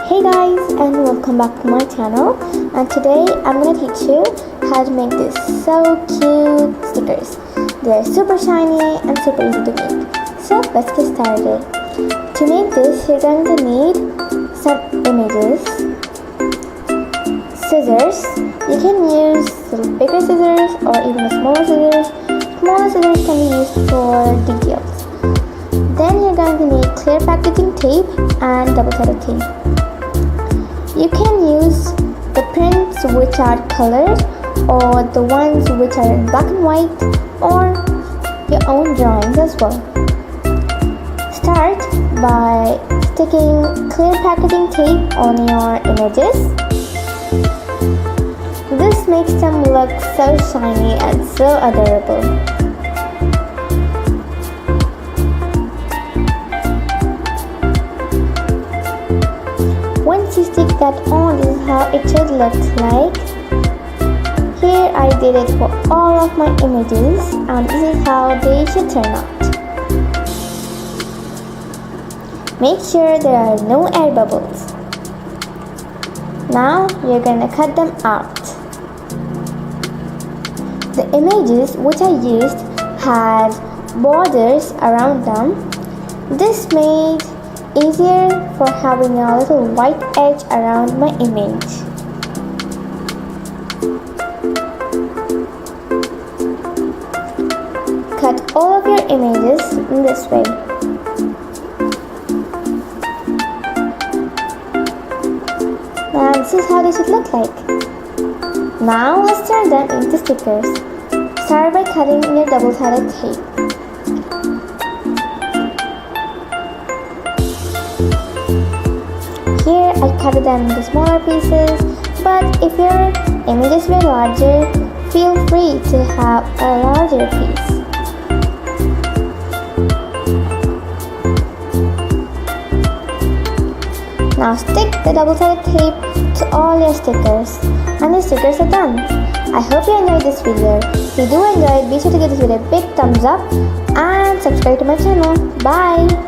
Hey guys, and welcome back to my channel, and today I'm gonna teach you how to make these so cute stickers. They're super shiny and super easy to make. So let's get started. To make this, you're going to need some images, scissors. You can use little bigger scissors or even smaller scissors. Smaller scissors can be used for details. Then you're going to need clear packaging tape and double-sided tape. You can use the prints which are colored or the ones which are in black and white or your own drawings as well. Start by sticking clear packaging tape on your images. This makes them look so shiny and so adorable. Once you stick that on, this is how it should look like. Here I did it for all of my images, and this is how they should turn out. Make sure there are no air bubbles. Now you're gonna cut them out. The images which I used had borders around them. This made easier for having a little white edge around my image. Cut all of your images in this way. And this is how they should look like. Now let's turn them into stickers. Start by cutting your double-sided tape. Here I cut them into smaller pieces, but if your images were larger, feel free to have a larger piece. Now stick the double-sided tape to all your stickers, and the stickers are done. I hope you enjoyed this video. If you do enjoy it, be sure to give this video a big thumbs up and subscribe to my channel. Bye!